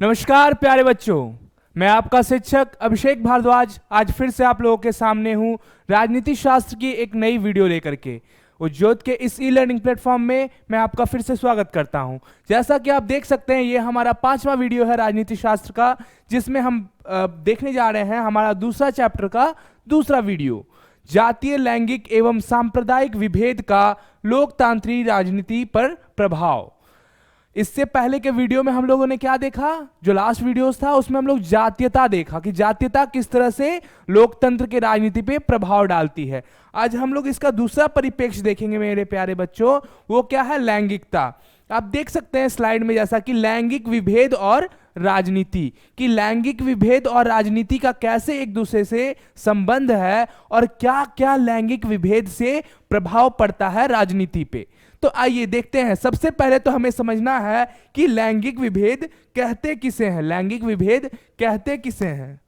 नमस्कार प्यारे बच्चों, मैं आपका शिक्षक अभिषेक भारद्वाज आज फिर से आप लोगों के सामने हूं राजनीति शास्त्र की एक नई वीडियो लेकर के। उज्ज्योत के इस ई लर्निंग प्लेटफॉर्म में मैं आपका फिर से स्वागत करता हूं। जैसा कि आप देख सकते हैं, ये हमारा 5वां वीडियो है राजनीति शास्त्र का, जिसमें हम देखने जा रहे हैं हमारा दूसरा चैप्टर का दूसरा वीडियो, जातीय लैंगिक एवं सांप्रदायिक विभेद का लोकतांत्रिक राजनीति पर प्रभाव। इससे पहले के वीडियो में हम लोगों ने क्या देखा? जो लास्ट वीडियोस था उसमें हम लोग जातीयता देखा कि जातीयता किस तरह से लोकतंत्र के राजनीति पे प्रभाव डालती है। आज हम लोग इसका दूसरा परिप्रेक्ष्य देखेंगे मेरे प्यारे बच्चों, वो क्या है? लैंगिकता। आप देख सकते हैं स्लाइड में जैसा कि लैंगिक विभेद और राजनीति, कि लैंगिक विभेद और राजनीति का कैसे एक दूसरे से संबंध है और क्या क्या लैंगिक विभेद से प्रभाव पड़ता है राजनीति पे। तो आइए देखते हैं। सबसे पहले तो हमें समझना है कि लैंगिक विभेद कहते किसे हैं। लैंगिक विभेद कहते किसे हैं,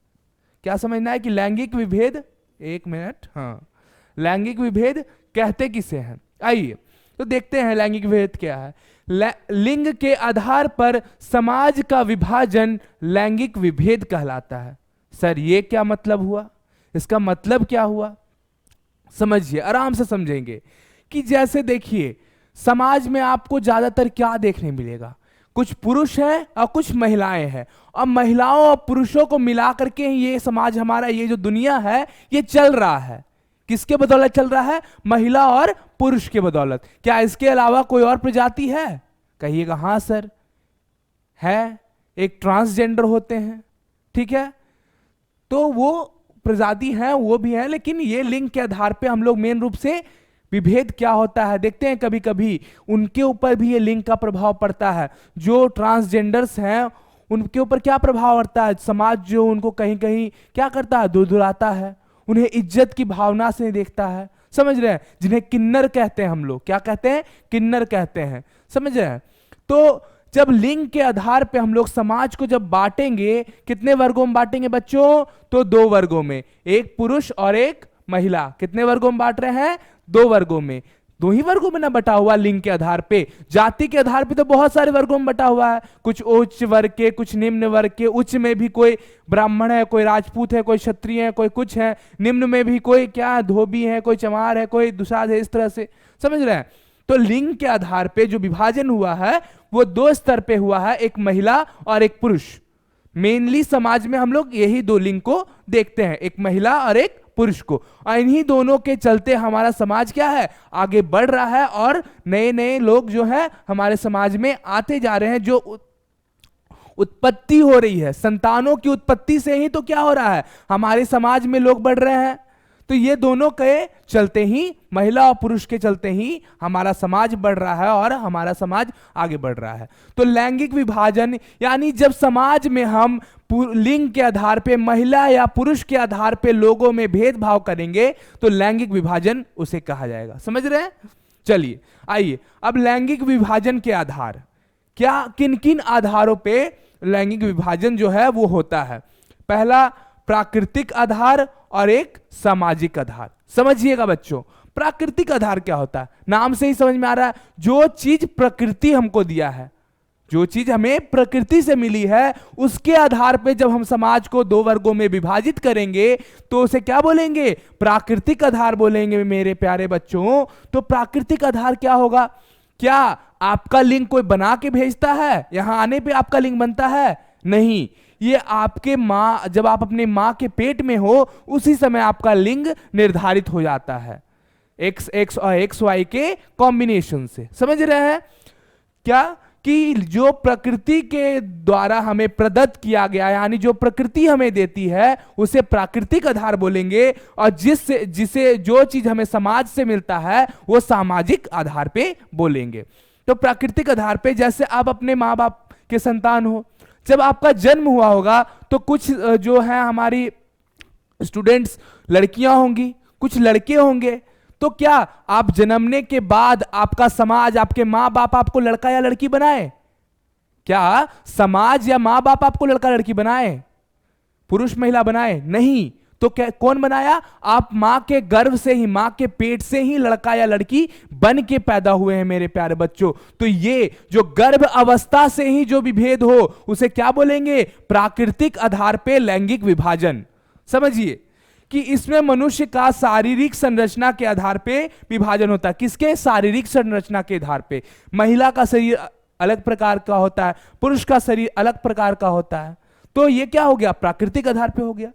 क्या समझना है कि लैंगिक विभेद, एक मिनट, हाँ, लैंगिक विभेद कहते किसे हैं। आइए तो देखते हैं लैंगिक विभेद क्या है। लिंग के आधार पर समाज का विभाजन लैंगिक विभेद कहलाता है। सर ये क्या मतलब हुआ? इसका मतलब क्या हुआ समझिए, आराम से समझेंगे। कि जैसे देखिए, समाज में आपको ज्यादातर क्या देखने मिलेगा? कुछ पुरुष हैं और कुछ महिलाएं हैं, और महिलाओं और पुरुषों को मिला करके ये समाज हमारा, ये जो दुनिया है, ये चल रहा है। किसके बदौलत चल रहा है? महिला और पुरुष के बदौलत। क्या इसके अलावा कोई और प्रजाति है? कहिएगा हाँ सर है, एक ट्रांसजेंडर होते हैं, ठीक है, तो वो प्रजाति हैं, वो भी है। लेकिन ये लिंग के आधार पे हम लोग मेन रूप से विभेद क्या होता है देखते हैं। कभी कभी उनके ऊपर भी ये लिंग का प्रभाव पड़ता है। जो ट्रांसजेंडर्स हैं उनके ऊपर क्या प्रभाव पड़ता है? समाज जो उनको कहीं कहीं क्या करता है? दुर्दुराता है, उन्हें इज्जत की भावना से देखता है, समझ रहे हैं? जिन्हें किन्नर कहते हैं, हम लोग क्या कहते हैं? किन्नर कहते हैं, समझ रहे हैं? तो जब लिंग के आधार पे हम लोग समाज को जब बांटेंगे, कितने वर्गों में बांटेंगे बच्चों? तो 2 वर्गों में, एक पुरुष और एक महिला। कितने वर्गों में बांट रहे हैं? 2 वर्गों में। 2 ही वर्गों में ना बटा हुआ लिंग के आधार पे। जाति के आधार पे तो बहुत सारे वर्गों में बटा हुआ है, कुछ उच्च वर्ग के, कुछ निम्न वर्ग के। उच्च में भी कोई ब्राह्मण है, कोई राजपूत है, कोई क्षत्रिय है, कोई कुछ है। निम्न में भी कोई क्या धोबी है, कोई चमार है, कोई दुसाध है, इस तरह से, समझ रहे हैं? तो लिंग के आधार पे जो विभाजन हुआ है वो 2 स्तर पे हुआ है, एक महिला और एक पुरुष। मेनली समाज में हम लोग यही 2 लिंग को देखते हैं, एक महिला और एक पुरुष को। और इन्हीं दोनों के चलते हमारा समाज क्या है? आगे बढ़ रहा है, और नए नए लोग जो है हमारे समाज में आते जा रहे हैं। जो उत्पत्ति हो रही है, संतानों की उत्पत्ति से ही तो क्या हो रहा है? हमारे समाज में लोग बढ़ रहे हैं। तो ये दोनों के चलते ही, महिला और पुरुष के चलते ही हमारा समाज बढ़ रहा है और हमारा समाज आगे बढ़ रहा है। तो लैंगिक विभाजन यानी जब समाज में हम लिंग के आधार पे, महिला या पुरुष के आधार पे लोगों में भेदभाव करेंगे तो लैंगिक विभाजन उसे कहा जाएगा। समझ रहे हैं? चलिए आइए, अब लैंगिक विभाजन के आधार क्या, किन किन आधारों पे लैंगिक विभाजन जो है वो होता है? पहला प्राकृतिक आधार और एक सामाजिक आधार। समझिएगा बच्चों, प्राकृतिक आधार क्या होता है? नाम से ही समझ में आ रहा है, जो चीज प्रकृति हमको दिया है, जो चीज हमें प्रकृति से मिली है, उसके आधार पे जब हम समाज को 2 वर्गों में विभाजित करेंगे तो उसे क्या बोलेंगे? प्राकृतिक आधार बोलेंगे मेरे प्यारे बच्चों। तो प्राकृतिक आधार क्या होगा? क्या आपका लिंग कोई बना के भेजता है? यहां आने पे आपका लिंग बनता है? नहीं, ये आपके मां, जब आप अपने मां के पेट में हो उसी समय आपका लिंग निर्धारित हो जाता है, एक्स और एक्स वाई के कॉम्बिनेशन से। समझ रहे हैं क्या? कि जो प्रकृति के द्वारा हमें प्रदत्त किया गया, यानी जो प्रकृति हमें देती है उसे प्राकृतिक आधार बोलेंगे, और जिसे जो चीज हमें समाज से मिलता है वो सामाजिक आधार पे बोलेंगे। तो प्राकृतिक आधार पे, जैसे आप अपने माँ बाप के संतान हो, जब आपका जन्म हुआ होगा तो कुछ जो है हमारी स्टूडेंट्स लड़कियां होंगी, कुछ लड़के होंगे। तो क्या आप जन्मने के बाद आपका समाज, आपके माँ बाप आपको लड़का या लड़की बनाए? क्या समाज या माँ बाप आपको लड़का लड़की बनाए? पुरुष महिला बनाए? नहीं। तो कौन बनाया? आप मां के गर्भ से ही, मां के पेट से ही लड़का या लड़की बन के पैदा हुए हैं मेरे प्यारे बच्चों। तो ये जो गर्भ अवस्था से ही जो विभेद हो उसे क्या बोलेंगे? प्राकृतिक आधार पे लैंगिक विभाजन। समझिए कि इसमें मनुष्य का शारीरिक संरचना के आधार पे विभाजन होता है। किसके? शारीरिक संरचना के आधार पे। महिला का शरीर अलग प्रकार का होता है, पुरुष का शरीर अलग प्रकार का होता है। तो ये क्या हो गया? प्राकृतिक आधार पे हो गया।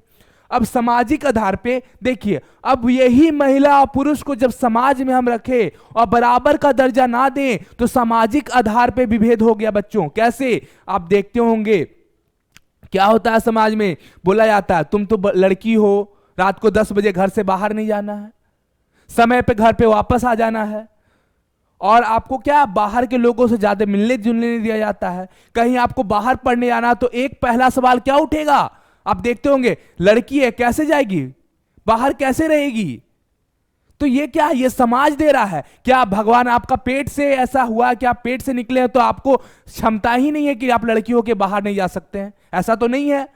अब सामाजिक आधार पे देखिए, अब यही महिला और पुरुष को जब समाज में हम रखें और बराबर का दर्जा ना दें तो सामाजिक आधार पे विभेद हो गया बच्चों। कैसे? आप देखते होंगे क्या होता है समाज में, बोला जाता है तुम तो लड़की हो, रात को 10 बजे घर से बाहर नहीं जाना है, समय पे घर पे वापस आ जाना है, और आपको क्या बाहर के लोगों से ज्यादा मिलने जुलने नहीं दिया जाता है। कहीं आपको बाहर पढ़ने जाना तो एक पहला सवाल क्या उठेगा? आप देखते होंगे लड़की है कैसे जाएगी बाहर, कैसे रहेगी? तो ये क्या? ये समाज दे रहा है। क्या भगवान आपका पेट से ऐसा हुआ कि आप पेट से निकले हैं तो आपको क्षमता ही नहीं है कि आप लड़की होके बाहर नहीं जा सकते हैं? ऐसा तो नहीं है।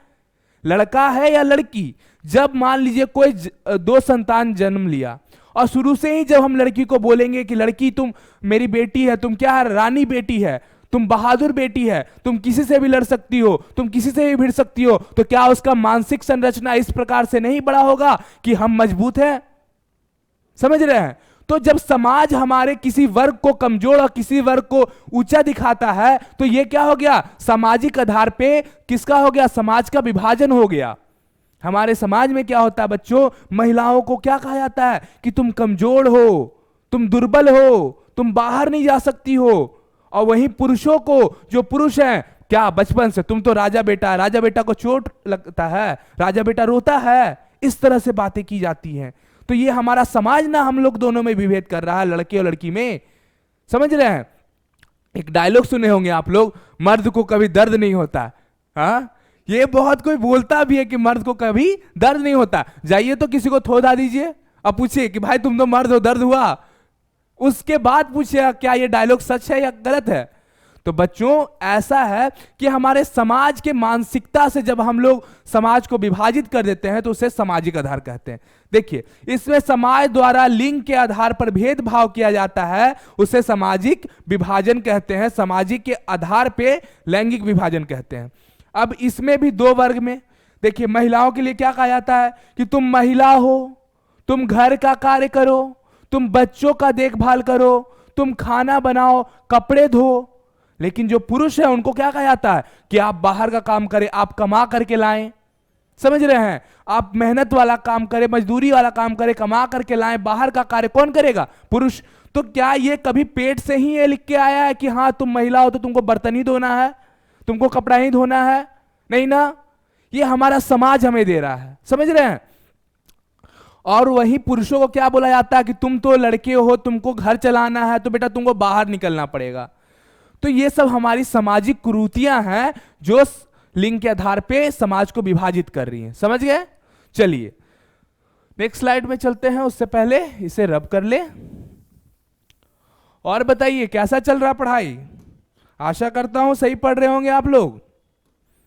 लड़का है या लड़की, जब मान लीजिए कोई 2 संतान जन्म लिया और शुरू से ही जब हम लड़की को बोलेंगे कि लड़की तुम मेरी बेटी है, तुम क्या है? रानी बेटी है, तुम बहादुर बेटी है, तुम किसी से भी लड़ सकती हो, तुम किसी से भी भिड़ सकती हो, तो क्या उसका मानसिक संरचना इस प्रकार से नहीं बड़ा होगा कि हम मजबूत हैं? समझ रहे हैं? तो जब समाज हमारे किसी वर्ग को कमजोर और किसी वर्ग को ऊंचा दिखाता है तो यह क्या हो गया? सामाजिक आधार पे किसका हो गया? समाज का विभाजन हो गया। हमारे समाज में क्या होता है बच्चों? महिलाओं को क्या कहा जाता है कि तुम कमजोर हो, तुम दुर्बल हो, तुम बाहर नहीं जा सकती हो। और वहीं पुरुषों को, जो पुरुष हैं, क्या बचपन से तुम तो राजा बेटा है, राजा बेटा को चोट लगता है, राजा बेटा रोता है, इस तरह से बातें की जाती हैं। तो ये हमारा समाज ना हम लोग दोनों में विभेद कर रहा है, लड़के और लड़की में। समझ रहे हैं? एक डायलॉग सुने होंगे आप लोग, मर्द को कभी दर्द नहीं होता। हाँ, ये बहुत कोई बोलता भी है कि मर्द को कभी दर्द नहीं होता। जाइए तो किसी को थोड़ा दीजिए और पूछिए कि भाई तुम तो मर्द हो, दर्द हुआ? उसके बाद पूछिए क्या ये डायलॉग सच है या गलत है। तो बच्चों ऐसा है कि हमारे समाज के मानसिकता से जब हम लोग समाज को विभाजित कर देते हैं तो उसे सामाजिक आधार कहते हैं। देखिए, इसमें समाज द्वारा लिंग के आधार पर भेदभाव किया जाता है, उसे सामाजिक विभाजन कहते हैं। सामाजिक के आधार पे लैंगिक विभाजन कहते हैं। अब इसमें भी 2 वर्ग में देखिए, महिलाओं के लिए क्या कहा जाता है कि तुम महिला हो, तुम घर का कार्य करो, तुम बच्चों का देखभाल करो, तुम खाना बनाओ, कपड़े धो। लेकिन जो पुरुष है उनको क्या कहा जाता है कि आप बाहर का काम करें, आप कमा करके लाएं। समझ रहे हैं? आप मेहनत वाला काम करें, मजदूरी वाला काम करें, कमा करके लाएं। बाहर का कार्य कौन करेगा? पुरुष। तो क्या ये कभी पेट से ही ये लिख के आया है कि हाँ तुम महिला हो तो तुमको बर्तन ही धोना है, तुमको कपड़ा ही धोना है? नहीं ना, ये हमारा समाज हमें दे रहा है। समझ रहे हैं? और वही पुरुषों को क्या बोला जाता है कि तुम तो लड़के हो, तुमको घर चलाना है तो बेटा तुमको बाहर निकलना पड़ेगा। तो ये सब हमारी सामाजिक कुरीतियां हैं जो लिंग के आधार पे समाज को विभाजित कर रही हैं। समझ गए? चलिए नेक्स्ट स्लाइड में चलते हैं। उससे पहले इसे रब कर ले और बताइए कैसा चल रहा पढ़ाई। आशा करता हूं सही पढ़ रहे होंगे आप लोग।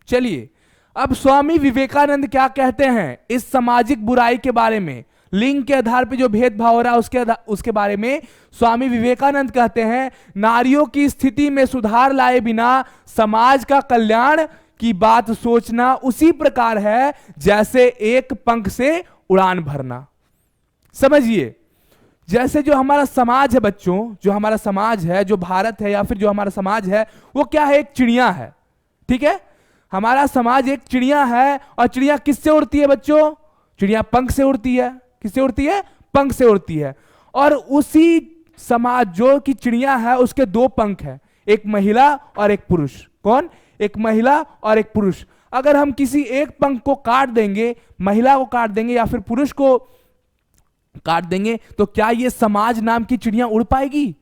चलिए, अब स्वामी विवेकानंद क्या कहते हैं इस सामाजिक बुराई के बारे में, लिंग के आधार पे जो भेदभाव हो रहा है उसके बारे में स्वामी विवेकानंद कहते हैं, नारियों की स्थिति में सुधार लाए बिना समाज का कल्याण की बात सोचना उसी प्रकार है जैसे एक पंख से उड़ान भरना। समझिए, जैसे जो हमारा समाज है बच्चों, जो हमारा समाज है, जो भारत है या फिर जो हमारा समाज है, वो क्या है? एक चिड़िया है। ठीक है? हमारा समाज एक चिड़िया है। और चिड़िया किससे उड़ती है बच्चों? चिड़िया पंख से उड़ती है। किससे उड़ती है? पंख से उड़ती है। और उसी समाज जो कि चिड़िया है उसके 2 पंख हैं, एक महिला और एक पुरुष। कौन? एक महिला और एक पुरुष। अगर हम किसी एक पंख को काट देंगे, महिला को काट देंगे या फिर पुरुष को काट देंगे, तो क्या ये समाज नाम की चिड़िया उड़ पाएगी?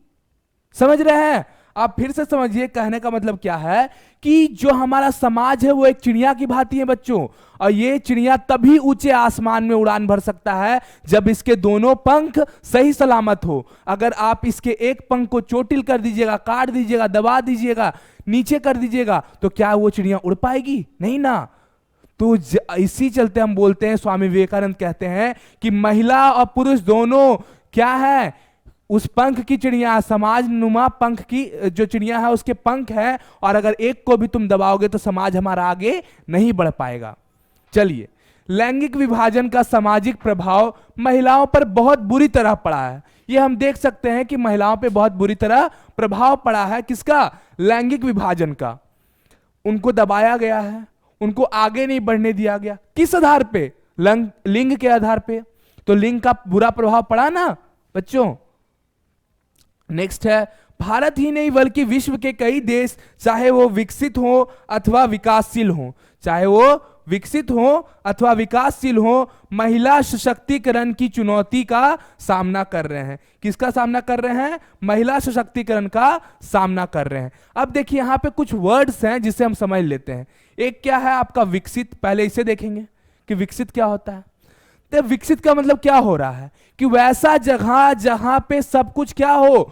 समझ रहे हैं? आप फिर से समझिए, कहने का मतलब क्या है कि जो हमारा समाज है वो एक चिड़िया की भांति है बच्चों। और ये चिड़िया तभी ऊंचे आसमान में उड़ान भर सकता है जब इसके दोनों पंख सही सलामत हो। अगर आप इसके एक पंख को चोटिल कर दीजिएगा, काट दीजिएगा, दबा दीजिएगा, नीचे कर दीजिएगा, तो क्या वो चिड़िया उड़ पाएगी? नहीं ना। तो इसी चलते हम बोलते हैं, स्वामी विवेकानंद कहते हैं कि महिला और पुरुष दोनों क्या है, उस पंख की चिड़िया, समाज नुमा पंख की जो चिड़िया है उसके पंख है, और अगर एक को भी तुम दबाओगे तो समाज हमारा आगे नहीं बढ़ पाएगा। चलिए, लैंगिक विभाजन का सामाजिक प्रभाव महिलाओं पर बहुत बुरी तरह पड़ा है। ये हम देख सकते हैं कि महिलाओं पे बहुत बुरी तरह प्रभाव पड़ा है। किसका? लैंगिक विभाजन का। उनको दबाया गया है, उनको आगे नहीं बढ़ने दिया गया। किस आधार पे? लिंग के आधार पे। तो लिंग का बुरा प्रभाव पड़ा ना बच्चों। नेक्स्ट है, भारत ही नहीं बल्कि विश्व के कई देश, चाहे वो विकसित हो अथवा विकासशील हो, चाहे वो विकसित हो अथवा विकासशील हो, महिला सशक्तिकरण की चुनौती का सामना कर रहे हैं। किसका सामना कर रहे हैं? महिला सशक्तिकरण का सामना कर रहे हैं। अब देखिए यहां पे कुछ वर्ड्स हैं जिसे हम समझ लेते हैं। एक क्या है आपका विकसित, पहले इसे देखेंगे कि विकसित क्या होता है। तो विकसित का मतलब क्या हो रहा है कि वैसा जगह जहां पे सब कुछ क्या हो,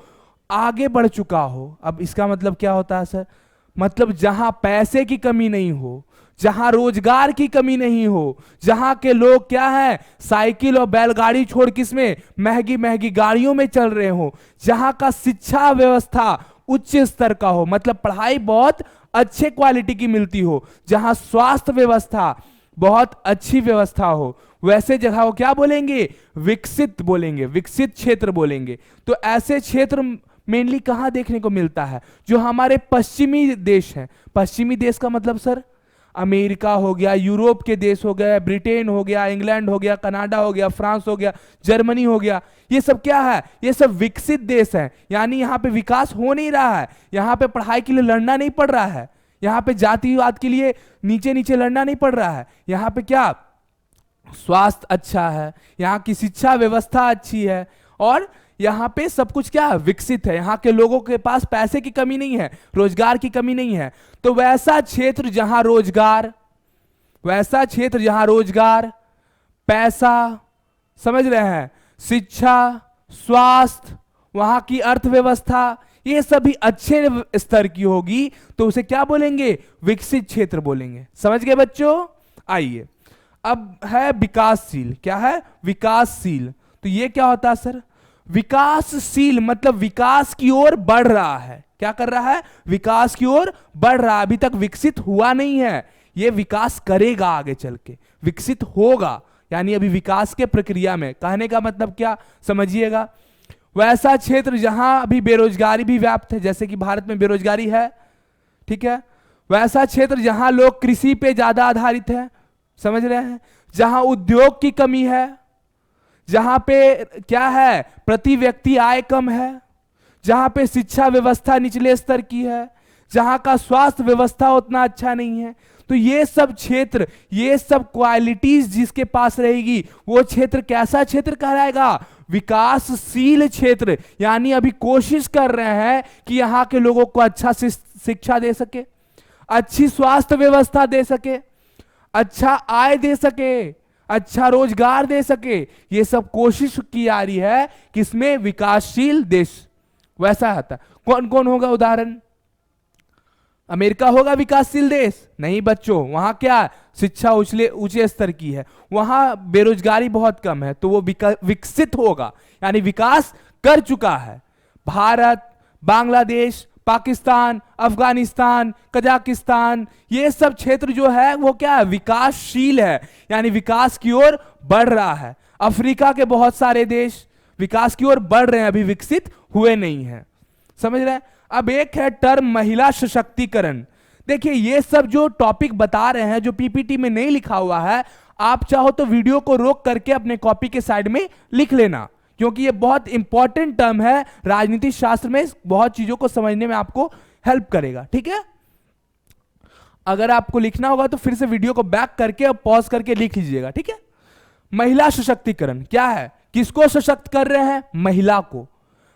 आगे बढ़ चुका हो। अब इसका मतलब क्या होता है सर? मतलब जहां पैसे की कमी नहीं हो, जहां रोजगार की कमी नहीं हो, जहां के लोग क्या है, साइकिल और बैलगाड़ी छोड़ किसमें, महंगी महंगी गाड़ियों में चल रहे हो, जहां का शिक्षा व्यवस्था उच्च स्तर का हो, मतलब पढ़ाई बहुत अच्छे क्वालिटी की मिलती हो, जहां स्वास्थ्य व्यवस्था बहुत अच्छी व्यवस्था हो, वैसे जगह को क्या बोलेंगे? विकसित बोलेंगे, विकसित क्षेत्र बोलेंगे। तो ऐसे क्षेत्र मेनली कहां देखने को मिलता है? जो हमारे पश्चिमी देश हैं। पश्चिमी देश का मतलब सर अमेरिका हो गया, यूरोप के देश हो गए, ब्रिटेन हो गया, इंग्लैंड हो गया, कनाडा हो गया, फ्रांस हो गया, जर्मनी हो गया। ये सब क्या है? ये सब विकसित देश हैं। यानी यहाँ पे विकास हो नहीं रहा है, यहाँ पे पढ़ाई के लिए लड़ना नहीं पड़ रहा है, यहाँ पे जातिवाद के लिए नीचे नीचे लड़ना नहीं पड़ रहा है। यहाँ पे क्या स्वास्थ्य अच्छा है, यहाँ की शिक्षा व्यवस्था अच्छी है, और यहाँ पे सब कुछ क्या है? विकसित है। यहाँ के लोगों के पास पैसे की कमी नहीं है, रोजगार की कमी नहीं है। तो वैसा क्षेत्र जहां रोजगार, वैसा क्षेत्र जहां रोजगार, पैसा, समझ रहे हैं, शिक्षा, स्वास्थ्य, वहां की अर्थव्यवस्था, ये सभी अच्छे स्तर की होगी, तो उसे क्या बोलेंगे? विकसित क्षेत्र बोलेंगे। समझ गए बच्चों? आइए, अब है विकासशील। क्या है? विकासशील। तो ये क्या होता है सर? विकासशील मतलब विकास की ओर बढ़ रहा है। क्या कर रहा है? विकास की ओर बढ़ रहा है। अभी तक विकसित हुआ नहीं है, ये विकास करेगा आगे चल के, विकसित होगा, यानी अभी विकास के प्रक्रिया में। कहने का मतलब क्या समझिएगा? वैसा क्षेत्र जहां अभी बेरोजगारी भी व्याप्त है, जैसे कि भारत में बेरोजगारी है, ठीक है। वैसा क्षेत्र जहां लोग कृषि पे ज्यादा आधारित है, समझ रहे हैं, जहां उद्योग की कमी है, जहां पे क्या है, प्रति व्यक्ति आय कम है, जहां पे शिक्षा व्यवस्था निचले स्तर की है, जहां का स्वास्थ्य व्यवस्था उतना अच्छा नहीं है। तो ये सब क्षेत्र, ये सब क्वालिटीज जिसके पास रहेगी, वो क्षेत्र कैसा क्षेत्र कहलाएगा? विकासशील क्षेत्र। यानी अभी कोशिश कर रहे हैं कि यहां के लोगों को अच्छा शिक्षा दे सके, अच्छी स्वास्थ्य व्यवस्था दे सके, अच्छा आय दे सके, अच्छा रोजगार दे सके। ये सब कोशिश की जा रही है किसमें? विकासशील देश। वैसा आता कौन कौन होगा उदाहरण? अमेरिका होगा विकासशील देश? नहीं बच्चों, वहां क्या शिक्षा ऊंचे स्तर की है, वहां बेरोजगारी बहुत कम है, तो वो विकसित होगा, यानी विकास कर चुका है। भारत, बांग्लादेश, पाकिस्तान, अफगानिस्तान, कजाकिस्तान, ये सब क्षेत्र जो है वो क्या है? विकासशील है, यानी विकास की ओर बढ़ रहा है। अफ्रीका के बहुत सारे देश विकास की ओर बढ़ रहे हैं, अभी विकसित हुए नहीं हैं। समझ रहे हैं? अब एक है टर्म महिला सशक्तिकरण। देखिए ये सब जो टॉपिक बता रहे हैं, जो पीपीटी में नहीं लिखा हुआ है, आप चाहो तो वीडियो को रोक करके अपने कॉपी के साइड में लिख लेना, क्योंकि ये बहुत इंपॉर्टेंट टर्म है, राजनीति शास्त्र में बहुत चीजों को समझने में आपको हेल्प करेगा। ठीक है, अगर आपको लिखना होगा तो फिर से वीडियो को बैक करके और पॉज करके लिख लीजिएगा। ठीक है, महिला सशक्तिकरण क्या है? किसको सशक्त कर रहे हैं? महिला को।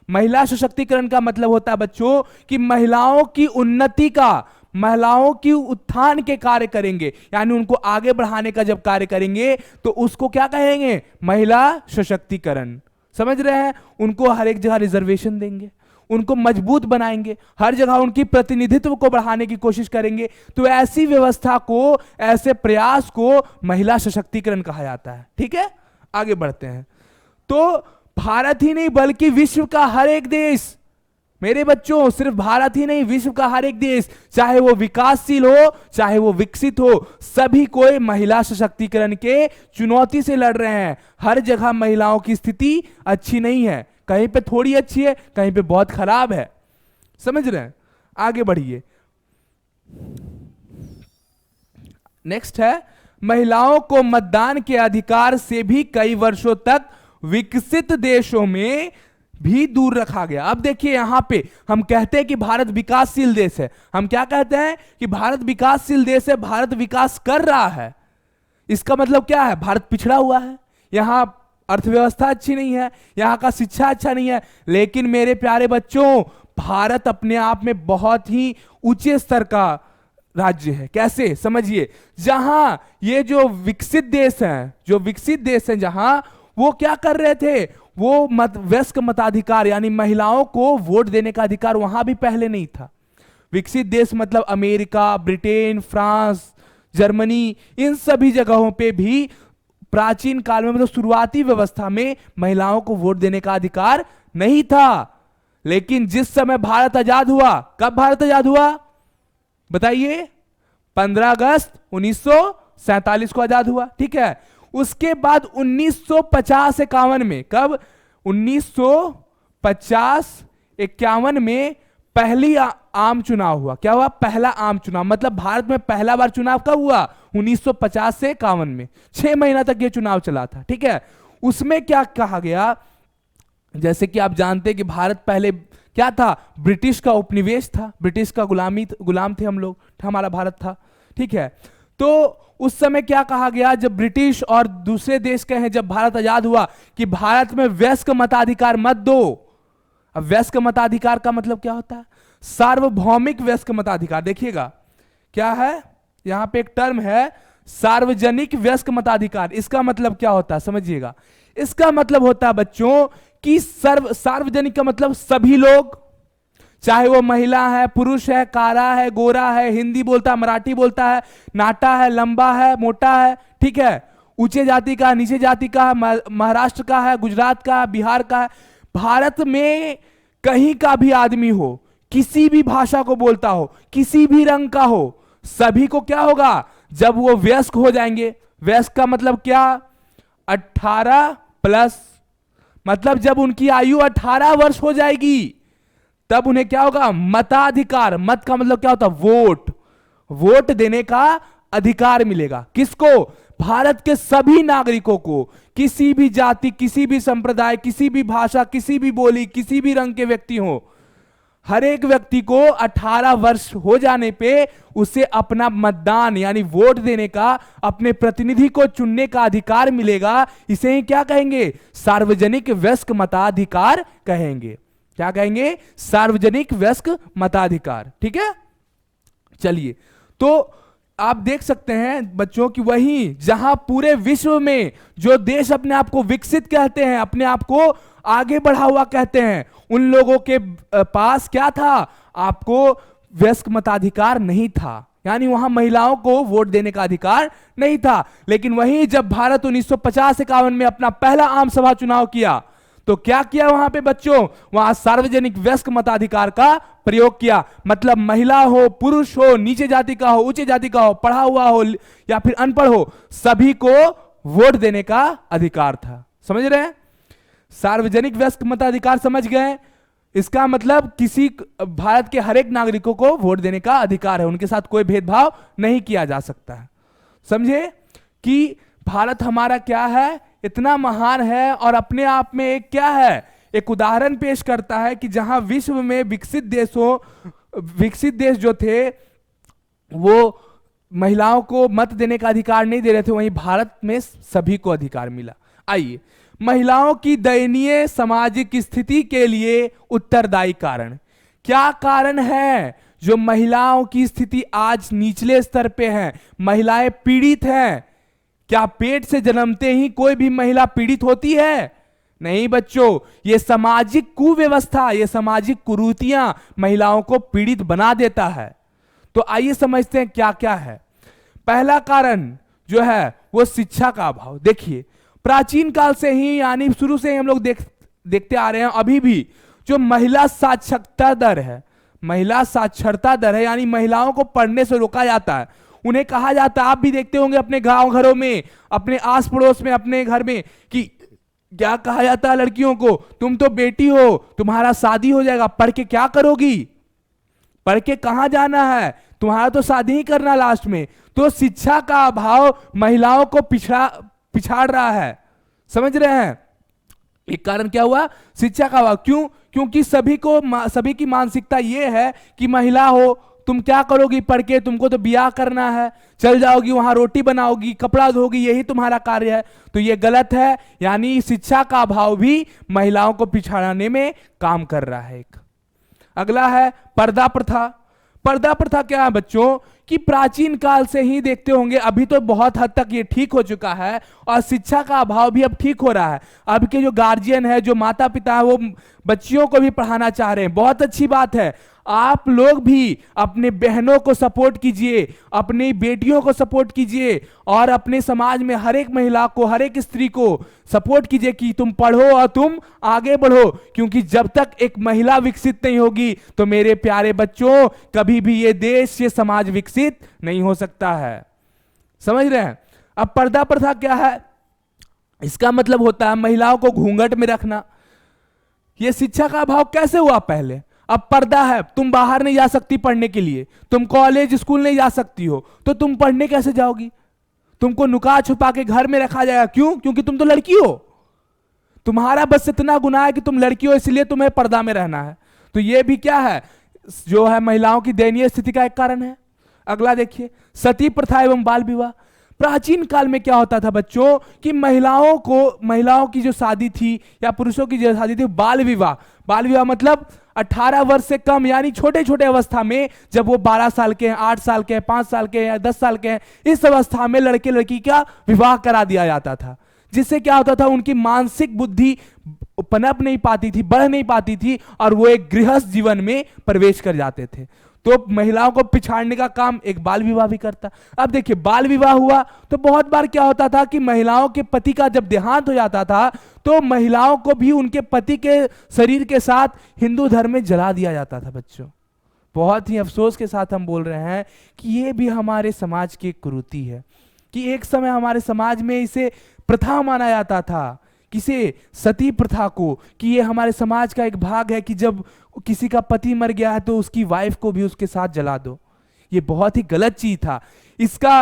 महिला सशक्तिकरण का मतलब होता है बच्चों कि महिलाओं की उन्नति का, महिलाओं की उत्थान के कार्य करेंगे, यानी उनको आगे बढ़ाने का जब कार्य करेंगे तो उसको क्या कहेंगे? महिला सशक्तिकरण। समझ रहे हैं? उनको हर एक जगह रिजर्वेशन देंगे, उनको मजबूत बनाएंगे, हर जगह उनकी प्रतिनिधित्व को बढ़ाने की कोशिश करेंगे। तो ऐसी व्यवस्था को, ऐसे प्रयास को महिला सशक्तिकरण कहा जाता है। ठीक है, आगे बढ़ते हैं। तो भारत ही नहीं बल्कि विश्व का हर एक देश, मेरे बच्चों, सिर्फ भारत ही नहीं, विश्व का हर एक देश, चाहे वो विकासशील हो चाहे वो विकसित हो, सभी कोई महिला सशक्तिकरण के चुनौती से लड़ रहे हैं। हर जगह महिलाओं की स्थिति अच्छी नहीं है, कहीं पे थोड़ी अच्छी है, कहीं पे बहुत खराब है। समझ रहे हैं? आगे बढ़िए। नेक्स्ट है, महिलाओं को मतदान के अधिकार से भी कई वर्षों तक विकसित देशों में भी दूर रखा गया। अब देखिए, यहां पे हम कहते हैं कि भारत विकासशील देश है। हम क्या कहते हैं कि भारत विकासशील देश है, भारत विकास कर रहा है। इसका मतलब क्या है? भारत पिछड़ा हुआ है, यहां अर्थव्यवस्था अच्छी नहीं है, यहां का शिक्षा अच्छा नहीं है। लेकिन मेरे प्यारे बच्चों, भारत अपने आप में बहुत ही ऊंचे स्तर का राज्य है। कैसे? समझिए, जहां ये जो विकसित देश हैं, जहां वो क्या कर रहे थे, वो वयस्क मताधिकार यानी महिलाओं को वोट देने का अधिकार वहां भी पहले नहीं था। विकसित देश मतलब अमेरिका, ब्रिटेन, फ्रांस, जर्मनी, इन सभी जगहों पे भी प्राचीन काल में, मतलब शुरुआती व्यवस्था में, महिलाओं को वोट देने का अधिकार नहीं था। लेकिन जिस समय भारत आजाद हुआ, कब भारत आजाद हुआ बताइए? 15 अगस्त 1947 को आजाद हुआ। ठीक है, उसके बाद 1950-51 में, कब? 1950-51 में पहली आम चुनाव हुआ। क्या हुआ? पहला आम चुनाव। मतलब भारत में पहला बार चुनाव कब हुआ? 1950 से 51 में। 6 महीना तक ये चुनाव चला था। ठीक है, उसमें क्या कहा गया, जैसे कि आप जानते हैं कि भारत पहले क्या था? ब्रिटिश का उपनिवेश था, ब्रिटिश का गुलाम थे हम लोग, हमारा भारत था। ठीक है, तो उस समय क्या कहा गया, जब ब्रिटिश और दूसरे देश के हैं, जब भारत आजाद हुआ, कि भारत में वयस्क मताधिकार मत दो। अब वयस्क मताधिकार का मतलब क्या होता है? सार्वभौमिक वयस्क मताधिकार। देखिएगा क्या है, यहां पे एक टर्म है सार्वजनिक वयस्क मताधिकार। इसका मतलब क्या होता है समझिएगा। इसका मतलब होता है बच्चों कि सार्वजनिक का मतलब सभी लोग, चाहे वो महिला है, पुरुष है, काला है, गोरा है, हिंदी बोलता है, मराठी बोलता है, नाटा है, लंबा है, मोटा है, ठीक है, ऊंचे जाति का, नीचे जाति का है, महाराष्ट्र का है, गुजरात का है, बिहार का है। भारत में कहीं का भी आदमी हो, किसी भी भाषा को बोलता हो, किसी भी रंग का हो, सभी को क्या होगा, जब वो वयस्क हो जाएंगे, वयस्क का मतलब क्या, 18+, मतलब जब उनकी आयु 18 वर्ष हो जाएगी तब उन्हें क्या होगा, मताधिकार। मत का मतलब क्या होता है, वोट, वोट देने का अधिकार मिलेगा। किसको? भारत के सभी नागरिकों को, किसी भी जाति, किसी भी संप्रदाय, किसी भी भाषा, किसी भी बोली, किसी भी रंग के व्यक्ति हो, हर एक व्यक्ति को 18 वर्ष हो जाने पे उसे अपना मतदान यानी वोट देने का, अपने प्रतिनिधि को चुनने का अधिकार मिलेगा। इसे ही क्या कहेंगे, सार्वजनिक वयस्क मताधिकार कहेंगे। क्या कहेंगे, सार्वजनिक वयस्क मताधिकार। ठीक है, चलिए, तो आप देख सकते हैं बच्चों कि वहीं जहां पूरे विश्व में जो देश अपने आप को विकसित कहते हैं, अपने आप को आगे बढ़ा हुआ कहते हैं, उन लोगों के पास क्या था, आपको वयस्क मताधिकार नहीं था, यानी वहां महिलाओं को वोट देने का अधिकार नहीं था। लेकिन वहीं जब भारत 1950-51 में अपना पहला आम सभा चुनाव किया, तो क्या किया वहां पे बच्चों, वहां सार्वजनिक वयस्क मताधिकार का प्रयोग किया। मतलब महिला हो, पुरुष हो, नीचे जाति का हो, ऊंचे जाति का हो, पढ़ा हुआ हो या फिर अनपढ़ हो, सभी को वोट देने का अधिकार था। समझ रहे हैं, सार्वजनिक वयस्क मताधिकार समझ गए। इसका मतलब किसी भारत के हर एक नागरिकों को वोट देने का अधिकार है, उनके साथ कोई भेदभाव नहीं किया जा सकता है। समझे कि भारत हमारा क्या है, इतना महान है, और अपने आप में एक क्या है, एक उदाहरण पेश करता है कि जहां विश्व में विकसित देश जो थे वो महिलाओं को मत देने का अधिकार नहीं दे रहे थे, वहीं भारत में सभी को अधिकार मिला। आइए, महिलाओं की दयनीय सामाजिक स्थिति के लिए उत्तरदायी कारण। क्या कारण है जो महिलाओं की स्थिति आज निचले स्तर पे है, महिलाएं पीड़ित हैं? क्या पेट से जन्मते ही कोई भी महिला पीड़ित होती है? नहीं बच्चों, ये सामाजिक कुव्यवस्था, ये सामाजिक कुरीतियां महिलाओं को पीड़ित बना देता है। तो आइए समझते हैं क्या क्या है। पहला कारण जो है वो शिक्षा का अभाव। देखिए प्राचीन काल से ही, यानी शुरू से ही हम लोग देखते आ रहे हैं, अभी भी जो महिला साक्षरता दर है, महिला साक्षरता दर है, यानी महिलाओं को पढ़ने से रोका जाता है। उन्हें कहा जाता है, आप भी देखते होंगे अपने गांव घरों में, अपने आस पड़ोस में, अपने घर में, कि क्या कहा जाता है लड़कियों को, तुम तो बेटी हो, तुम्हारा शादी हो जाएगा, पढ़ के क्या करोगी, पढ़ के कहां जाना है, तुम्हारा तो शादी ही करना लास्ट में। तो शिक्षा का अभाव महिलाओं को पिछाड़ रहा है, समझ रहे हैं। एक कारण क्या हुआ, शिक्षा का अभाव। क्यों? क्योंकि सभी की मानसिकता यह है कि महिला हो, तुम क्या करोगी पढ़ के, तुमको तो ब्याह करना है, चल जाओगी वहां रोटी बनाओगी, कपड़ा धोगी, यही तुम्हारा कार्य है। तो ये गलत है, यानी शिक्षा का अभाव भी महिलाओं को पिछाड़ने में काम कर रहा है। एक अगला है पर्दा प्रथा। पर्दा प्रथा क्या है बच्चों, कि प्राचीन काल से ही देखते होंगे, अभी तो बहुत हद तक ये ठीक हो चुका है और शिक्षा का अभाव भी अब ठीक हो रहा है। अब के जो गार्जियन है, जो माता पिता है, वो बच्चियों को भी पढ़ाना चाह रहे हैं, बहुत अच्छी बात है। आप लोग भी अपने बहनों को सपोर्ट कीजिए, अपनी बेटियों को सपोर्ट कीजिए और अपने समाज में हर एक महिला को, हर एक स्त्री को सपोर्ट कीजिए कि तुम पढ़ो और तुम आगे बढ़ो। क्योंकि जब तक एक महिला विकसित नहीं होगी तो मेरे प्यारे बच्चों, कभी भी ये देश, ये समाज विकसित नहीं हो सकता है। समझ रहे हैं। अब पर्दा प्रथा क्या है, इसका मतलब होता है महिलाओं को घूंघट में रखना। यह शिक्षा का अभाव कैसे हुआ पहले, अब पर्दा है, तुम बाहर नहीं जा सकती पढ़ने के लिए, तुम कॉलेज स्कूल नहीं जा सकती हो, तो तुम पढ़ने कैसे जाओगी, तुमको नुका छुपा के घर में रखा जाएगा। क्यों? क्योंकि तुम तो लड़की हो, तुम्हारा बस इतना गुनाह है कि तुम लड़की हो, इसलिए तुम्हें पर्दा में रहना है। तो यह भी क्या है, जो है महिलाओं की दयनीय स्थिति का एक कारण है। अगला देखिए, सती प्रथा एवं बाल विवाह। प्राचीन काल में क्या होता था बच्चों, कि महिलाओं की जो शादी थी या पुरुषों की जो शादी थी, बाल विवाह। बाल विवाह मतलब 18 वर्ष से कम, यानी छोटे छोटे अवस्था में, जब वो 12 साल के हैं, 8 साल के हैं, 5 साल के हैं, 10 साल के हैं, इस अवस्था में लड़के लड़की का विवाह करा दिया जाता था। जिससे क्या होता था, उनकी मानसिक बुद्धि पनप नहीं पाती थी, बढ़ नहीं पाती थी और वो एक गृहस्थ जीवन में प्रवेश कर जाते थे। तो महिलाओं को पिछाड़ने का काम एक बाल विवाह भी करता। अब देखिए, बाल विवाह हुआ तो बहुत बार क्या होता था कि महिलाओं के पति का जब देहांत हो जाता था तो महिलाओं को भी उनके पति के शरीर के साथ हिंदू धर्म में जला दिया जाता था। बच्चों, बहुत ही अफसोस के साथ हम बोल रहे हैं कि ये भी हमारे समाज की एक कुरीति है, कि एक समय हमारे समाज में इसे प्रथा माना जाता था, किसे, सती प्रथा को, कि ये हमारे समाज का एक भाग है कि जब किसी का पति मर गया है तो उसकी वाइफ को भी उसके साथ जला दो। ये बहुत ही गलत चीज था। इसका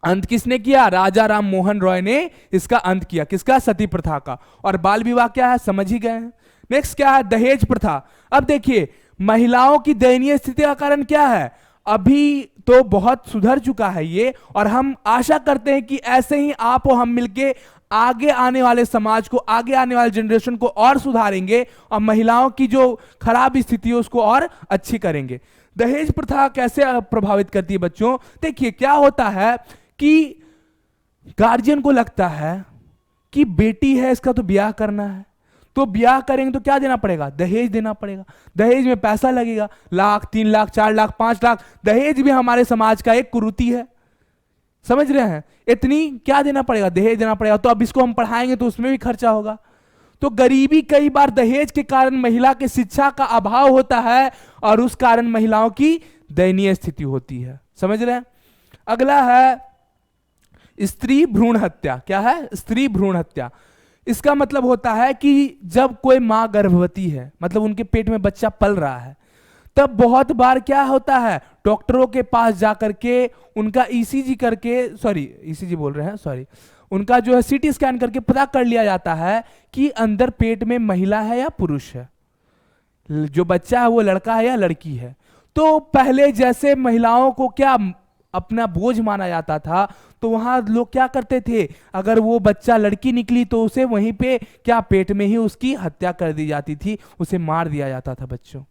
अंत किसने किया? राजा राम मोहन रॉय ने इसका अंत किया। किसका? सती प्रथा का। और बाल विवाह क्या है समझ ही गए हैं। नेक्स्ट क्या है? दहेज प्रथा। अब देखिए, महिलाओं की दयनीय स्थिति का कारण क्या है? अभी तो बहुत सुधर चुका है ये, और हम आशा करते हैं कि ऐसे ही आप और हम मिलके आगे आने वाले समाज को, आगे आने वाले जनरेशन को और सुधारेंगे और महिलाओं की जो खराब स्थिति है उसको और अच्छी करेंगे। दहेज प्रथा कैसे प्रभावित करती है बच्चों? देखिए, क्या होता है कि गार्जियन को लगता है कि बेटी है, इसका तो ब्याह करना है, तो ब्याह करेंगे तो क्या देना पड़ेगा? दहेज देना पड़ेगा। दहेज में पैसा लगेगा, लाख, 3 लाख, 4 लाख, 5 लाख। दहेज भी हमारे समाज का एक कुरीति है, समझ रहे हैं। इतनी क्या देना पड़ेगा? दहेज देना पड़ेगा। तो अब इसको हम पढ़ाएंगे तो उसमें भी खर्चा होगा। तो गरीबी, कई बार दहेज के कारण महिला के शिक्षा का अभाव होता है और उस कारण महिलाओं की दयनीय स्थिति होती है, समझ रहे हैं। अगला है स्त्री भ्रूण हत्या। क्या है? स्त्री भ्रूण हत्या। इसका मतलब होता है कि जब कोई मां गर्भवती है, मतलब उनके पेट में बच्चा पल रहा है, तब बहुत बार क्या होता है, डॉक्टरों के पास जाकर के उनका ईसीजी करके, ईसीजी बोल रहे हैं, उनका जो है सीटी स्कैन करके पता कर लिया जाता है कि अंदर पेट में महिला है या पुरुष है, जो बच्चा है वो लड़का है या लड़की है। तो पहले जैसे महिलाओं को क्या अपना बोझ माना जाता था, तो वहां लोग क्या करते थे, अगर वो बच्चा लड़की निकली तो उसे वहीं पे क्या, पेट में ही उसकी हत्या कर दी जाती थी, उसे मार दिया जाता था बच्चों।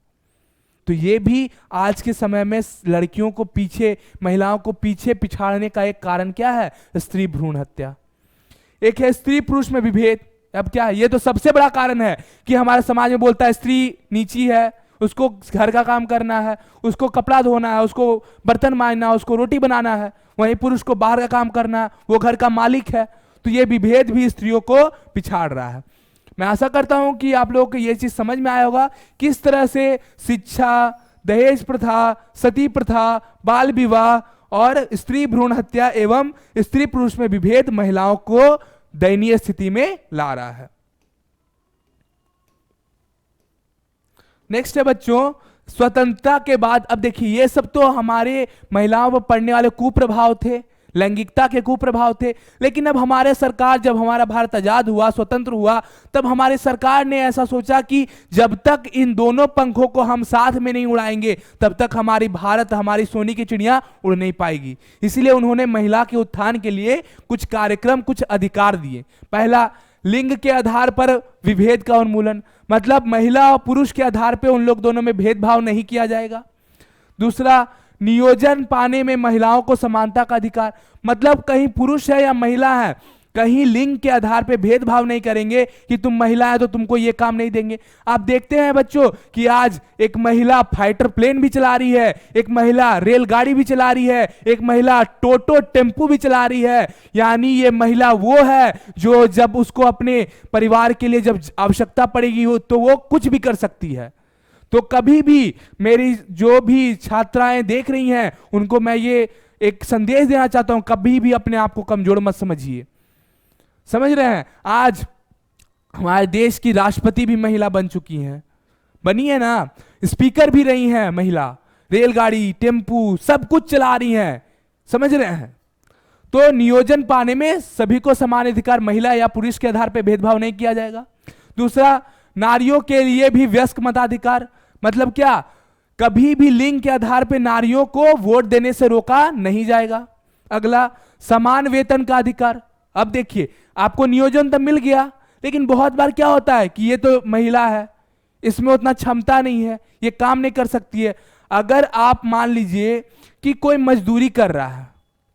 तो ये भी आज के समय में लड़कियों को पीछे, महिलाओं को पीछे पिछाड़ने का एक कारण क्या है? स्त्री भ्रूण हत्या। एक है स्त्री पुरुष में विभेद। अब क्या है, ये तो सबसे बड़ा कारण है कि हमारे समाज में बोलता है स्त्री नीची है, उसको घर का काम करना है, उसको कपड़ा धोना है, उसको बर्तन मांजना है, उसको रोटी बनाना है, वहीं पुरुष को बाहर का काम करना है, वो घर का मालिक है। तो ये विभेद भी स्त्रियों को पिछाड़ रहा है। मैं आशा करता हूं कि आप लोगों को ये चीज समझ में आया होगा किस तरह से शिक्षा, दहेज प्रथा, सती प्रथा, बाल विवाह और स्त्री भ्रूण हत्या एवं स्त्री पुरुष में विभेद महिलाओं को दयनीय स्थिति में ला रहा है। नेक्स्ट है बच्चों, स्वतंत्रता के बाद अब देखिए ये सब तो हमारे महिलाओं पर पड़ने वाले कुप्रभाव थे, लैंगिकता के कुप्रभाव थे। लेकिन अब हमारे सरकार, जब हमारा भारत आजाद हुआ, स्वतंत्र हुआ, तब हमारे सरकार ने ऐसा सोचा कि जब तक इन दोनों पंखों को हम साथ में नहीं उड़ाएंगे तब तक हमारी भारत, हमारी सोने की चिड़िया उड़ नहीं पाएगी। इसलिए उन्होंने महिला के उत्थान के लिए कुछ कार्यक्रम, कुछ अधिकार दिए। पहला, लिंग के आधार पर विभेद का उन्मूलन, मतलब महिला और पुरुष के आधार पर उन लोग दोनों में भेदभाव नहीं किया जाएगा। दूसरा, नियोजन पाने में महिलाओं को समानता का अधिकार, मतलब कहीं पुरुष है या महिला है, कहीं लिंग के आधार पे भेदभाव नहीं करेंगे कि तुम महिला है तो तुमको ये काम नहीं देंगे। आप देखते हैं बच्चों कि आज एक महिला फाइटर प्लेन भी चला रही है, एक महिला रेलगाड़ी भी चला रही है, एक महिला टोटो टेम्पू भी चला रही है। यानी ये महिला वो है जो जब उसको अपने परिवार के लिए जब आवश्यकता पड़ेगी तो वो कुछ भी कर सकती है। तो कभी भी मेरी जो भी छात्राएं देख रही हैं उनको मैं ये एक संदेश देना चाहता हूं, कभी भी अपने आप को कमजोर मत समझिए। समझ रहे हैं, आज हमारे देश की राष्ट्रपति भी महिला बन चुकी हैं, बनी है ना, स्पीकर भी रही हैं महिला, रेलगाड़ी, टेम्पू सब कुछ चला रही हैं। समझ रहे हैं, तो नियोजन पाने में सभी को समान अधिकार, महिला या पुरुष के आधार पर भेदभाव नहीं किया जाएगा। दूसरा, नारियों के लिए भी वयस्क मताधिकार, मतलब क्या, कभी भी लिंग के आधार पर नारियों को वोट देने से रोका नहीं जाएगा। अगला, समान वेतन का अधिकार। अब देखिए, आपको नियोजन तो मिल गया, लेकिन बहुत बार क्या होता है कि ये तो महिला है, इसमें उतना क्षमता नहीं है, ये काम नहीं कर सकती है। अगर आप मान लीजिए कि कोई मजदूरी कर रहा है,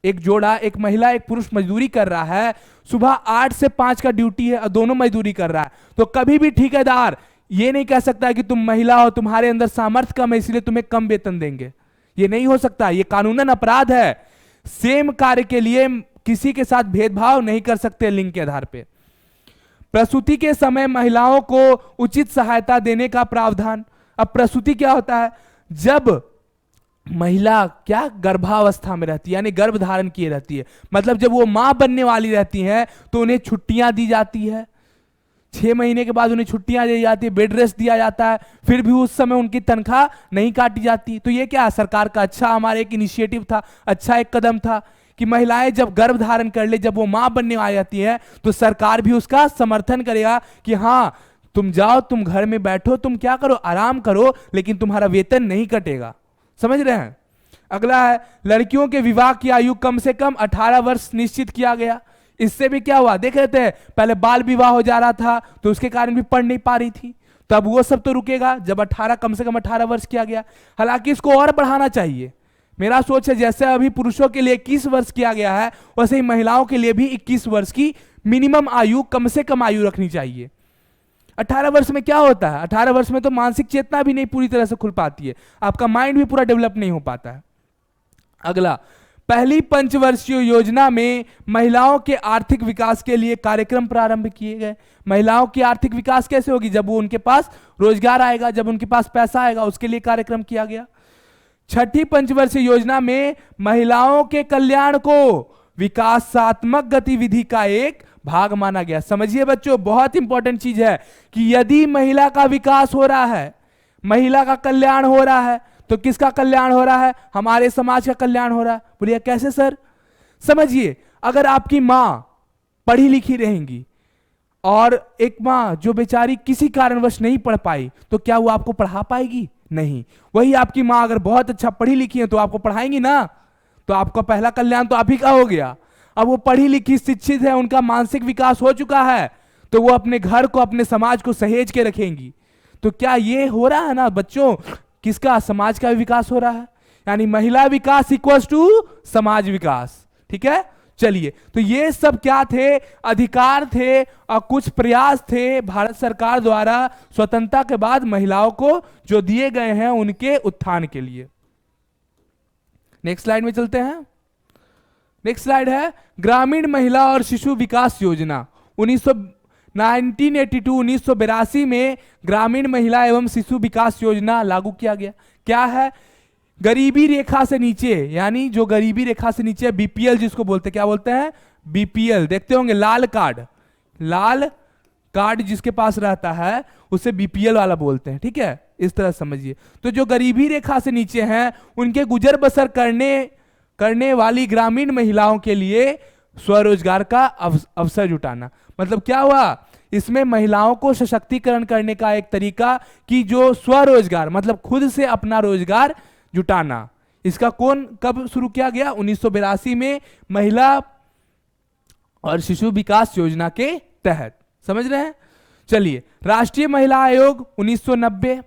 एक जोड़ा, एक महिला एक पुरुष मजदूरी कर रहा है, सुबह 8 से 5 का ड्यूटी है और दोनों मजदूरी कर रहा है, तो कभी भी ठेकेदार ये नहीं कह सकता है कि तुम महिला हो, तुम्हारे अंदर सामर्थ्य कम है इसलिए तुम्हें कम वेतन देंगे। ये नहीं हो सकता, ये कानूनन अपराध है। सेम कार्य के लिए किसी के साथ भेदभाव नहीं कर सकते लिंग के आधार पे। प्रसूति के समय महिलाओं को उचित सहायता देने का प्रावधान। अब प्रसूति क्या होता है, जब महिला क्या गर्भावस्था में रहती है, यानी गर्भ धारण किए रहती है, मतलब जब वो मां बनने वाली रहती हैं तो उन्हें छुट्टियां दी जाती है, 6 महीने के बाद उन्हें छुट्टियां दी जाती है, बेड रेस्ट दिया जाता है, फिर भी उस समय उनकी तनख्वाह नहीं काटी जाती। तो ये क्या, सरकार का अच्छा हमारे एक इनिशिएटिव था, अच्छा एक कदम था कि महिलाएं जब गर्भ धारण कर ले, जब वो मां बनने आ जाती है तो सरकार भी उसका समर्थन करेगा कि हाँ तुम जाओ, तुम घर में बैठो, तुम क्या करो, आराम करो, लेकिन तुम्हारा वेतन नहीं कटेगा। समझ रहे हैं। अगला है, लड़कियों के विवाह की आयु कम से कम 18 वर्ष निश्चित किया गया। इससे भी क्या हुआ, देख रहे थे पहले बाल विवाह हो जा रहा था तो उसके कारण भी पढ़ नहीं पा रही थी, तब वो सब तो रुकेगा जब 18 कम से कम 18 वर्ष किया गया। हालांकि इसको और बढ़ाना चाहिए, मेरा सोच है जैसे अभी पुरुषों के लिए 21 वर्ष किया गया है वैसे ही महिलाओं के लिए भी 21 वर्ष की मिनिमम आयु, कम से कम आयु रखनी चाहिए। 18 वर्ष में क्या होता है, 18 वर्ष में तो मानसिक चेतना भी नहीं पूरी तरह से खुल पाती है, आपका माइंड भी पूरा डेवलप नहीं हो पाता है। अगला, पहली पंचवर्षीय योजना में महिलाओं के आर्थिक विकास के लिए कार्यक्रम प्रारंभ किए गए। महिलाओं की आर्थिक विकास कैसे होगी, जब वो उनके पास रोजगार आएगा, जब उनके पास पैसा आएगा, उसके लिए कार्यक्रम किया गया। छठी पंचवर्षीय योजना में महिलाओं के कल्याण को विकासात्मक गतिविधि का एक भाग माना गया। समझिए बच्चों, बहुत इंपॉर्टेंट चीज है कि यदि महिला का विकास हो रहा है, महिला का कल्याण हो रहा है, तो किसका कल्याण हो रहा है, हमारे समाज का कल्याण हो रहा है। बोलिए कैसे सर, समझिए, अगर आपकी मां पढ़ी लिखी रहेंगी और एक मां जो बेचारी किसी कारणवश नहीं पढ़ पाई, तो क्या वो आपको पढ़ा पाएगी, नहीं। वही आपकी मां अगर बहुत अच्छा पढ़ी लिखी है तो आपको पढ़ाएंगी ना, तो आपका पहला कल्याण तो आप ही का हो गया। अब वो पढ़ी लिखी शिक्षित है, उनका मानसिक विकास हो चुका है, तो वो अपने घर को, अपने समाज को सहेज के रखेंगी। तो क्या ये हो रहा है ना बच्चों, किसका, समाज का विकास हो रहा है। यानी महिला विकास इक्वल्स टू समाज विकास, ठीक है। चलिए, तो ये सब क्या थे? अधिकार थे और कुछ प्रयास थे भारत सरकार द्वारा स्वतंत्रता के बाद महिलाओं को जो दिए गए हैं उनके उत्थान के लिए। नेक्स्ट स्लाइड में चलते हैं। नेक्स्ट स्लाइड है ग्रामीण महिला और शिशु विकास योजना। 1982 में ग्रामीण महिला एवं शिशु विकास योजना लागू किया गया। क्या है? गरीबी रेखा से नीचे, यानी जो गरीबी रेखा से नीचे, बीपीएल जिसको बोलते हैं, क्या बोलते हैं? बीपीएल। देखते होंगे लाल कार्ड, लाल कार्ड जिसके पास रहता है उसे बीपीएल वाला बोलते हैं, ठीक है, इस तरह समझिए। तो जो गरीबी रेखा से नीचे हैं उनके गुजर बसर करने वाली ग्रामीण महिलाओं के लिए स्वरोजगार का अवसर जुटाना। मतलब क्या हुआ? इसमें महिलाओं को सशक्तिकरण करने का एक तरीका कि जो स्वरोजगार मतलब खुद से अपना रोजगार जुटाना। इसका कब शुरू किया गया? 1982 में महिला और शिशु विकास योजना के तहत। समझ रहे हैं? चलिए, राष्ट्रीय महिला आयोग 1990।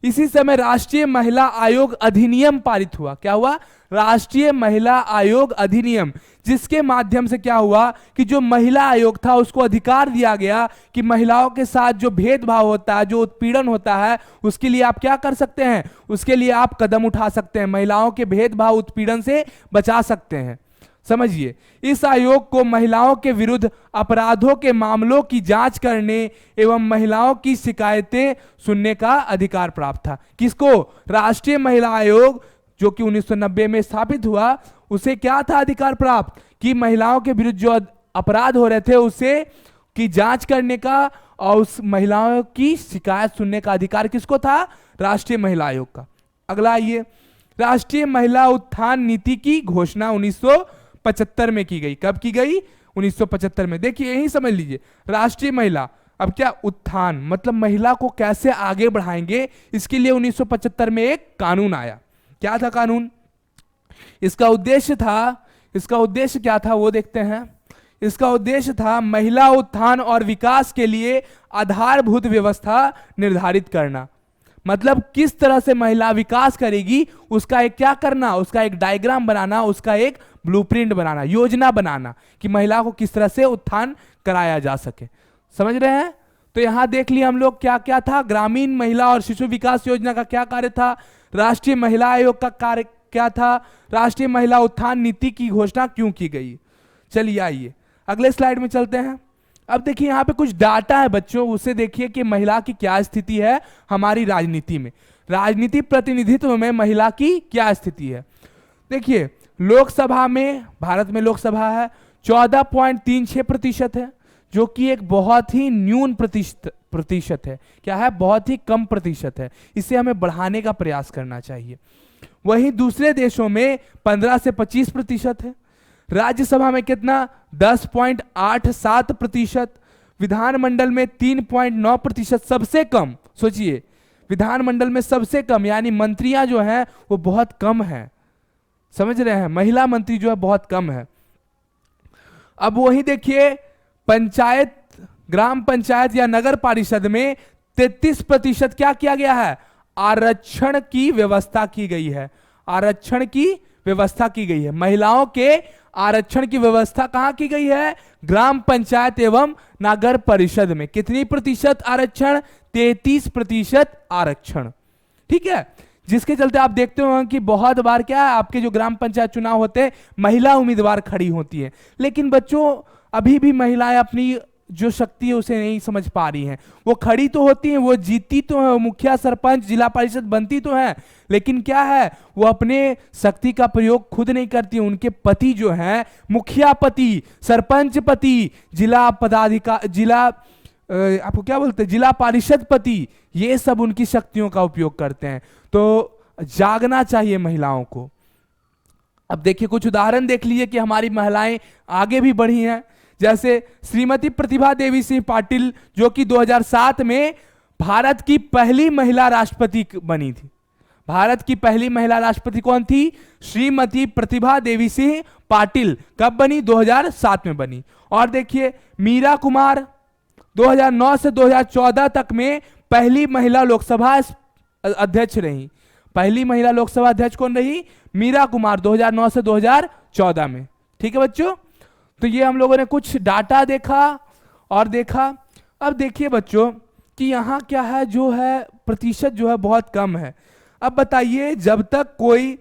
इसी समय राष्ट्रीय महिला आयोग अधिनियम पारित हुआ। क्या हुआ? राष्ट्रीय महिला आयोग अधिनियम, जिसके माध्यम से क्या हुआ कि जो महिला आयोग था उसको अधिकार दिया गया कि महिलाओं के साथ जो भेदभाव होता है, जो उत्पीड़न होता है, उसके लिए आप क्या कर सकते हैं? उसके लिए आप कदम उठा सकते हैं, महिलाओं के भेदभाव उत्पीड़न से बचा सकते हैं। समझिए, इस आयोग को महिलाओं के विरुद्ध अपराधों के मामलों की जांच करने एवं महिलाओं की शिकायतें सुनने का अधिकार प्राप्त था। किसको? राष्ट्रीय महिला आयोग जो कि 1990 में स्थापित हुआ, उसे क्या था अधिकार प्राप्त कि महिलाओं के विरुद्ध जो अपराध हो रहे थे उसे की जांच करने का और उस महिलाओं की शिकायत सुनने का अधिकार किसको था? राष्ट्रीय महिला आयोग का। अगला आइए, राष्ट्रीय महिला उत्थान नीति की घोषणा 1975 में की गई। कब की गई? 1975 में। देखिए, यही समझ लीजिए, राष्ट्रीय महिला, अब क्या उत्थान मतलब महिला को कैसे आगे बढ़ाएंगे, इसके लिए 1975 में एक कानून आया। क्या था कानून? इसका उद्देश्य क्या था वो देखते हैं। इसका उद्देश्य था महिला उत्थान और विकास के लिए आधारभूत व्यवस्था निर्धारित करना। मतलब किस तरह से महिला विकास करेगी उसका एक क्या करना, उसका एक डायग्राम बनाना, उसका एक ब्लूप्रिंट बनाना, योजना बनाना कि महिला को किस तरह से उत्थान कराया जा सके। समझ रहे हैं? तो यहां देख लिया हम लोग क्या क्या था। ग्रामीण महिला और शिशु विकास योजना का क्या कार्य था, राष्ट्रीय महिला आयोग का कार्य क्या था, राष्ट्रीय महिला उत्थान नीति की घोषणा क्यों की गई। चलिए आइए अगले स्लाइड में चलते हैं। अब देखिए यहाँ पे कुछ डाटा है बच्चों, उसे देखिए कि महिला की क्या स्थिति है हमारी राजनीति में, राजनीति प्रतिनिधित्व में महिला की क्या स्थिति है। देखिए लोकसभा में, भारत में लोकसभा है 14.36% है, जो कि एक बहुत ही न्यून प्रतिशत है। क्या है? बहुत ही कम प्रतिशत है। इसे हमें बढ़ाने का प्रयास करना चाहिए। वहीं दूसरे देशों में 15 से 25% है। राज्यसभा में कितना? 10.87%। विधानमंडल में 3.9%, सबसे कम। सोचिए, विधानमंडल में सबसे कम, यानी मंत्रियां जो हैं वो बहुत कम हैं। समझ रहे हैं? महिला मंत्री जो है बहुत कम है। अब वही देखिए पंचायत, ग्राम पंचायत या नगर परिषद में 33% क्या किया गया है? आरक्षण की व्यवस्था की गई है। आरक्षण की व्यवस्था की गई है। महिलाओं के आरक्षण की व्यवस्था कहां की गई है? ग्राम पंचायत एवं नगर परिषद में। कितनी प्रतिशत आरक्षण? 33% आरक्षण। ठीक है, जिसके चलते आप देखते हो कि बहुत बार क्या है, आपके जो ग्राम पंचायत चुनाव होते हैं महिला उम्मीदवार खड़ी होती है, लेकिन बच्चों अभी भी महिलाएं अपनी जो शक्ति है उसे नहीं समझ पा रही हैं। वो खड़ी तो होती हैं, वो जीतती तो है, मुखिया सरपंच जिला परिषद बनती तो है, लेकिन क्या है, वो अपने शक्ति का प्रयोग खुद नहीं करती। उनके पति जो हैं, मुखिया पति, सरपंच पति, जिला पदाधिकारी, जिला आपको क्या बोलते हैं, जिला परिषद पति, ये सब उनकी शक्तियों का उपयोग करते हैं। तो जागना चाहिए महिलाओं को। अब देखिए कुछ उदाहरण देख लीजिए कि हमारी महिलाएं आगे भी बढ़ी हैं। जैसे श्रीमती प्रतिभा देवी सिंह पाटिल, जो कि 2007 में भारत की पहली महिला राष्ट्रपति बनी थी। भारत की पहली महिला राष्ट्रपति कौन थी? श्रीमती प्रतिभा देवी सिंह पाटिल। कब बनी? 2007 में बनी। और देखिए मीरा कुमार 2009 से 2014 तक में पहली महिला लोकसभा अध्यक्ष रही। पहली महिला लोकसभा अध्यक्ष कौन रही? मीरा कुमार, 2009 से 2014 में। ठीक है बच्चों, तो ये हम लोगों ने कुछ डाटा देखा और देखा। अब देखिए बच्चों कि यहाँ क्या है, जो है प्रतिशत जो है बहुत कम है। अब बताइए, जब तक कोई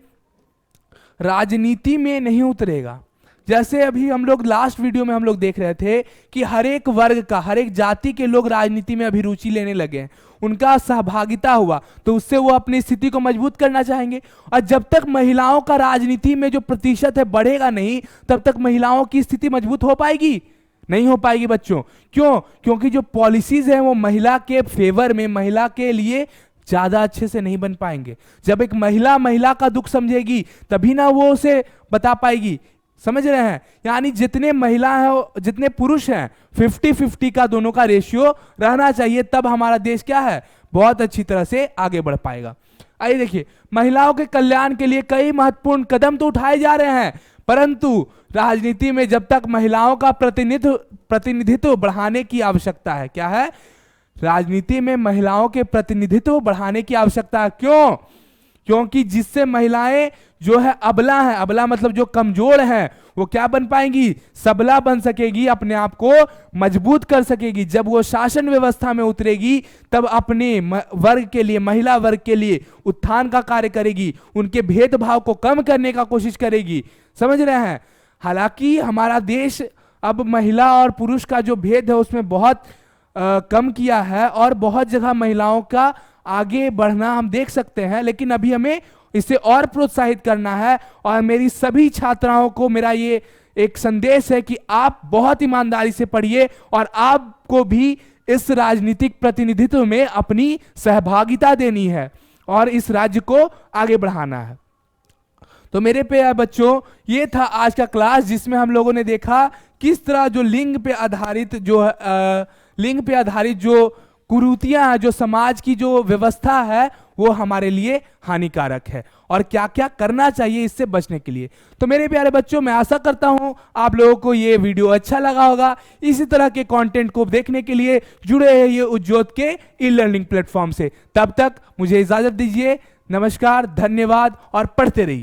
राजनीति में नहीं उतरेगा, जैसे अभी हम लोग लास्ट वीडियो में हम लोग देख रहे थे कि हर एक वर्ग का, हर एक जाति के लोग राजनीति में अभिरुचि लेने लगे हैं, उनका सहभागिता हुआ, तो उससे वो अपनी स्थिति को मजबूत करना चाहेंगे। और जब तक महिलाओं का राजनीति में जो प्रतिशत है बढ़ेगा नहीं, तब तक महिलाओं की स्थिति मजबूत हो पाएगी? नहीं हो पाएगी बच्चों। क्यों? क्योंकि जो पॉलिसीज हैं वो महिला के फेवर में, महिला के लिए ज्यादा अच्छे से नहीं बन पाएंगे। जब एक महिला का दुख समझेगी तभी ना वो उसे बता पाएगी। समझ रहे हैं? यानी जितने महिला हैं, जितने पुरुष हैं, 50-50 का दोनों का रेशियो रहना चाहिए, तब हमारा देश क्या है, बहुत अच्छी तरह से आगे बढ़ पाएगा। आइए देखिए, महिलाओं के कल्याण के लिए कई महत्वपूर्ण कदम तो उठाए जा रहे हैं, परंतु राजनीति में जब तक महिलाओं का प्रतिनिधित्व बढ़ाने की आवश्यकता है। क्या है? राजनीति में महिलाओं के प्रतिनिधित्व बढ़ाने की आवश्यकता है। क्यों? क्योंकि जिससे महिलाएं जो है अबला है, अबला मतलब जो कमजोर है, वो क्या बन पाएंगी, सबला बन सकेगी, अपने आप को मजबूत कर सकेगी। जब वो शासन व्यवस्था में उतरेगी तब अपने वर्ग के लिए, महिला वर्ग के लिए उत्थान का कार्य करेगी, उनके भेदभाव को कम करने का कोशिश करेगी। समझ रहे हैं? हालांकि हमारा देश अब महिला और पुरुष का जो भेद है उसमें बहुत कम किया है और बहुत जगह महिलाओं का आगे बढ़ना हम देख सकते हैं, लेकिन अभी हमें इसे और प्रोत्साहित करना है। और मेरी सभी छात्राओं को मेरा ये एक संदेश है कि आप बहुत ईमानदारी से पढ़िए और आपको भी इस राजनीतिक प्रतिनिधित्व में अपनी सहभागिता देनी है और इस राज्य को आगे बढ़ाना है। तो मेरे प्यारे बच्चों, ये था आज का क्लास, जिसमें हम लोगों ने देखा किस तरह जो लिंग पे आधारित जो कुरीतियां हैं, जो समाज की जो व्यवस्था है, वो हमारे लिए हानिकारक है और क्या क्या करना चाहिए इससे बचने के लिए। तो मेरे प्यारे बच्चों, मैं आशा करता हूं आप लोगों को ये वीडियो अच्छा लगा होगा। इसी तरह के कंटेंट को देखने के लिए जुड़े रहिए उज्ज्योत के ई लर्निंग प्लेटफॉर्म से। तब तक मुझे इजाजत दीजिए। नमस्कार, धन्यवाद और पढ़ते रहिए।